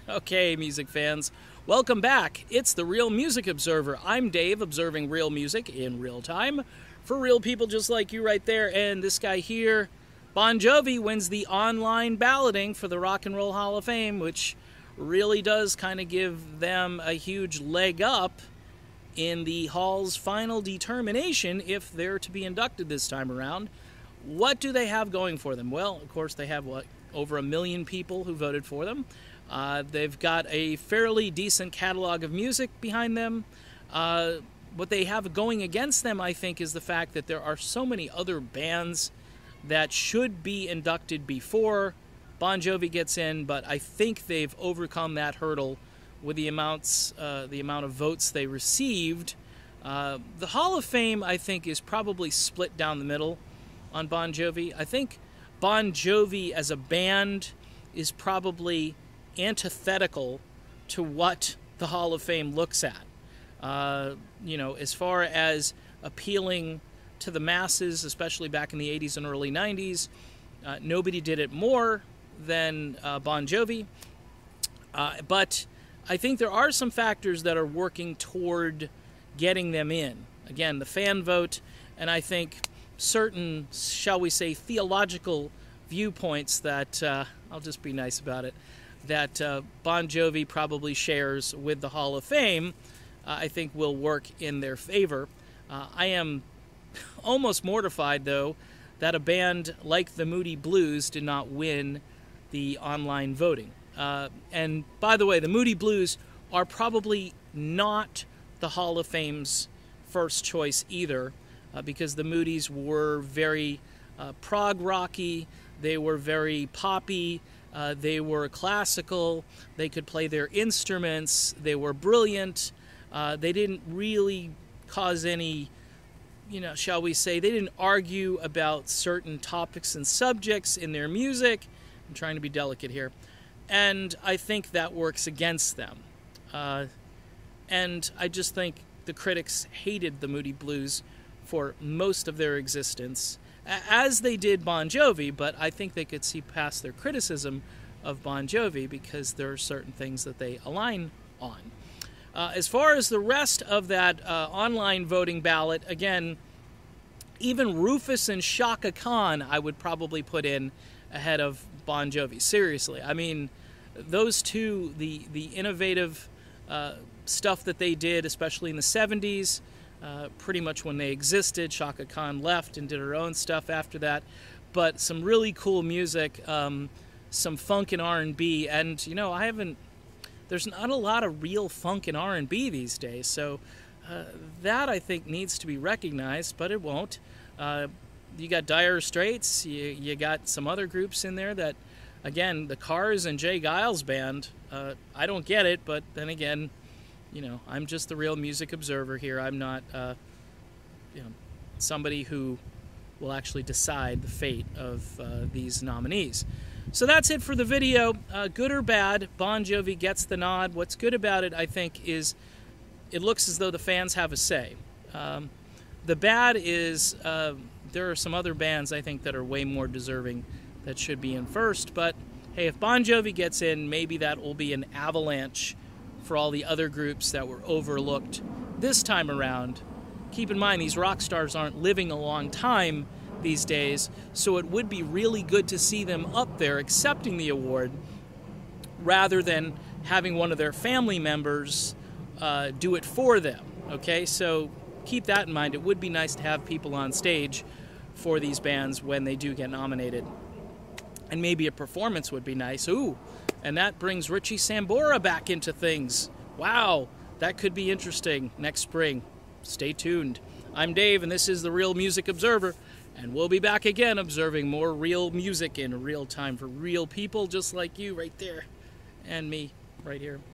Okay, music fans, welcome back. It's the Real Music Observer. I'm Dave, observing real music in real time for real people just like you right there. And this guy here, Bon Jovi, wins the online balloting for the Rock and Roll Hall of Fame, which really does kind of give them a huge leg up in the Hall's final determination if they're to be inducted this time around. What do they have going for them? Well, of course, they have, over 1 million people who voted for them. They've got a fairly decent catalog of music behind them. What they have going against them, I think, is the fact that there are so many other bands that should be inducted before Bon Jovi gets in, but I think they've overcome that hurdle with the amount of votes they received. The Hall of Fame, I think, is probably split down the middle on Bon Jovi. I think Bon Jovi as a band is probably antithetical to what the Hall of Fame looks at. As far as appealing to the masses, especially back in the 80s and early 90s, nobody did it more than Bon Jovi. But I think there are some factors that are working toward getting them in. Again, the fan vote, and I think certain, shall we say, theological viewpoints that, I'll just be nice about it, that Bon Jovi probably shares with the Hall of Fame, I think will work in their favor. I am almost mortified, though, that a band like the Moody Blues did not win the online voting. And by the way, the Moody Blues are probably not the Hall of Fame's first choice either, because the Moodies were very prog rocky, they were very poppy, they were classical, they could play their instruments, they were brilliant, they didn't really cause any, shall we say, they didn't argue about certain topics and subjects in their music. I'm trying to be delicate here. And I think that works against them. And I just think the critics hated the Moody Blues for most of their existence, as they did Bon Jovi, but I think they could see past their criticism of Bon Jovi because there are certain things that they align on. As far as the rest of that online voting ballot, again, even Rufus and Shaka Khan I would probably put in ahead of Bon Jovi. Seriously, I mean, those two, the innovative stuff that they did, especially in the 70s, pretty much when they existed. Shaka Khan left and did her own stuff after that, but some really cool music, some funk and R&B, and there's not a lot of real funk and R&B these days, so that I think needs to be recognized, but it won't. You got Dire Straits, you got some other groups in there that, again, the Cars and Jay Giles band, I don't get it, but then again, I'm just the Real Music Observer here. I'm not, somebody who will actually decide the fate of these nominees. So that's it for the video. Good or bad, Bon Jovi gets the nod. What's good about it, I think, is it looks as though the fans have a say. The bad is there are some other bands, I think, that are way more deserving that should be in first. But, hey, if Bon Jovi gets in, maybe that will be an avalanche for all the other groups that were overlooked this time around. Keep in mind, these rock stars aren't living a long time these days, so it would be really good to see them up there accepting the award rather than having one of their family members do it for them. Okay, so keep that in mind. It would be nice to have people on stage for these bands when they do get nominated. And maybe a performance would be nice. Ooh, and that brings Richie Sambora back into things. Wow, that could be interesting next spring. Stay tuned. I'm Dave, and this is the Real Music Observer, and we'll be back again observing more real music in real time for real people just like you right there, and me right here.